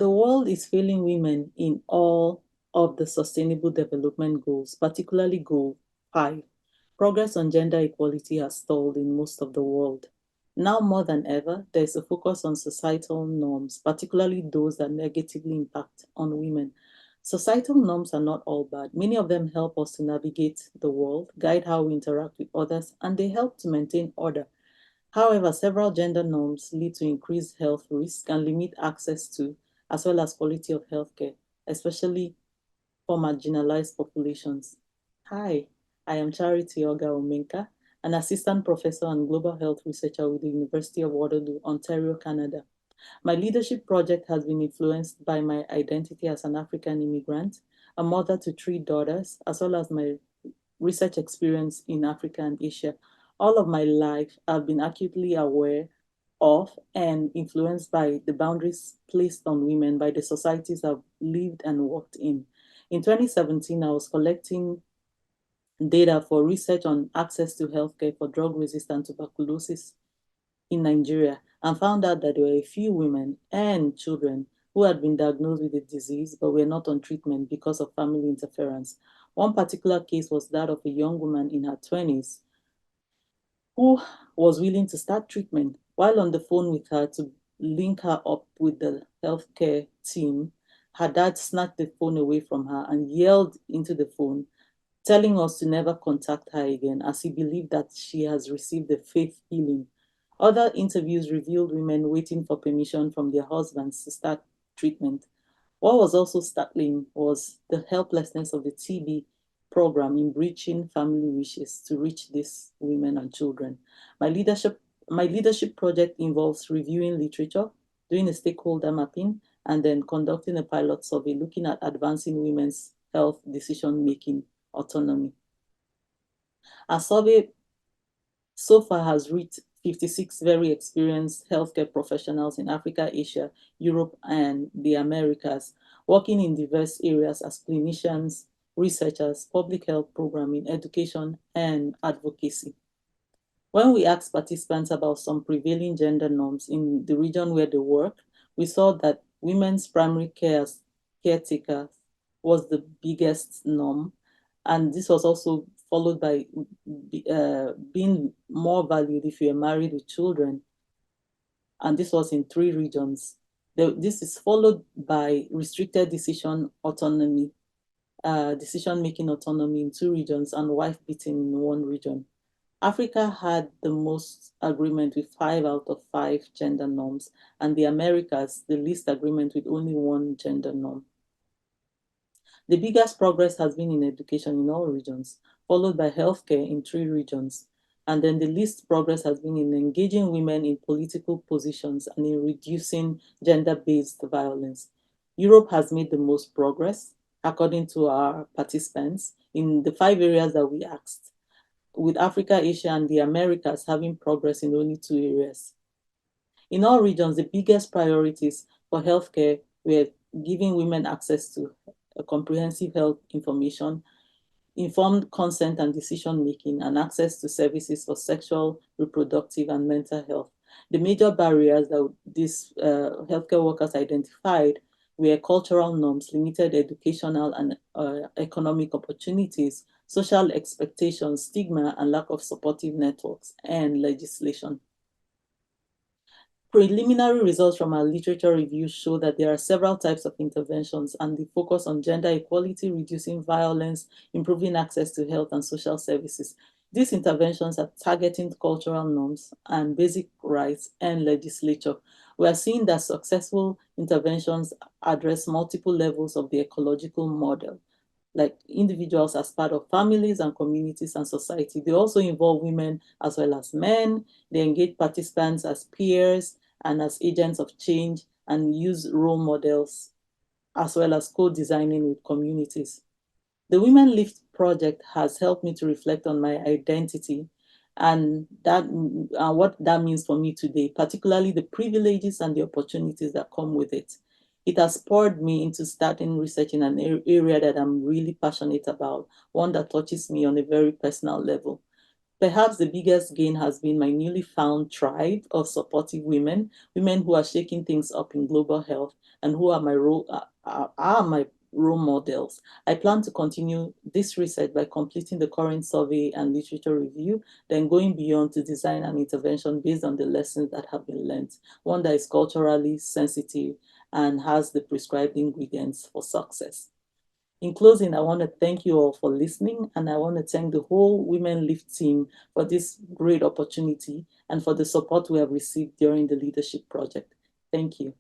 The world is failing women in all of the Sustainable Development Goals, particularly Goal 5. Progress on gender equality has stalled in most of the world. Now more than ever, there is a focus on societal norms, particularly those that negatively impact on women. Societal norms are not all bad. Many of them help us to navigate the world, guide how we interact with others, and they help to maintain order. However, several gender norms lead to increased health risks and limit access to, as well as quality of healthcare, especially for marginalized populations. Hi, I am Charity Oga Omenka, an assistant professor and global health researcher with the University of Waterloo, Ontario, Canada. My leadership project has been influenced by my identity as an African immigrant, a mother to three daughters, as well as my research experience in Africa and Asia. All of my life, I've been acutely aware of and influenced by the boundaries placed on women by the societies I've lived and worked in. In 2017, I was collecting data for research on access to healthcare for drug-resistant tuberculosis in Nigeria and found out that there were a few women and children who had been diagnosed with the disease but were not on treatment because of family interference. One particular case was that of a young woman in her 20s who was willing to start treatment. While on the phone with her to link her up with the healthcare team, her dad snatched the phone away from her and yelled into the phone, telling us to never contact her again as he believed that she has received the faith healing. Other interviews revealed women waiting for permission from their husbands to start treatment. What was also startling was the helplessness of the TB program in breaching family wishes to reach these women and children. My leadership, my leadership project involves reviewing literature, doing a stakeholder mapping, and then conducting a pilot survey looking at advancing women's health decision-making autonomy. Our survey so far has reached 56 very experienced healthcare professionals in Africa, Asia, Europe, and the Americas, working in diverse areas as clinicians, researchers, public health programming, education, and advocacy. When we asked participants about some prevailing gender norms in the region where they work, we saw that women's primary caretaker was the biggest norm, and this was also followed by being more valued if you are married with children, and this was in three regions. This is followed by restricted decision-making autonomy in two regions, and wife beating in one region. Africa had the most agreement with 5 out of 5 gender norms, and the Americas, the least agreement with only one gender norm. The biggest progress has been in education in all regions, followed by healthcare in 3 regions. And then the least progress has been in engaging women in political positions and in reducing gender-based violence. Europe has made the most progress, according to our participants, in the 5 areas that we asked, with Africa, Asia, and the Americas having progress in only 2 areas. In all regions, the biggest priorities for healthcare were giving women access to comprehensive health information, informed consent and decision making, and access to services for sexual, reproductive, and mental health. The major barriers that these healthcare workers identified were cultural norms, limited educational and economic opportunities, social expectations, stigma, and lack of supportive networks, and legislation. Preliminary results from our literature review show that there are several types of interventions, and they focus on gender equality, reducing violence, improving access to health and social services. These interventions are targeting cultural norms and basic rights and legislature. We are seeing that successful interventions address multiple levels of the ecological model, like individuals as part of families and communities and society. They also involve women as well as men. They engage participants as peers and as agents of change and use role models as well as co-designing with communities. The WomenLift project has helped me to reflect on my identity and what that means for me today, particularly the privileges and the opportunities that come with it. It has spurred me into starting research in an area that I'm really passionate about, one that touches me on a very personal level. Perhaps the biggest gain has been my newly found tribe of supportive women, women who are shaking things up in global health and who are my role models. I plan to continue this research by completing the current survey and literature review, then going beyond to design an intervention based on the lessons that have been learned, one that is culturally sensitive and has the prescribed ingredients for success. In closing, I want to thank you all for listening, and I want to thank the whole WomenLift team for this great opportunity and for the support we have received during the leadership project. Thank you.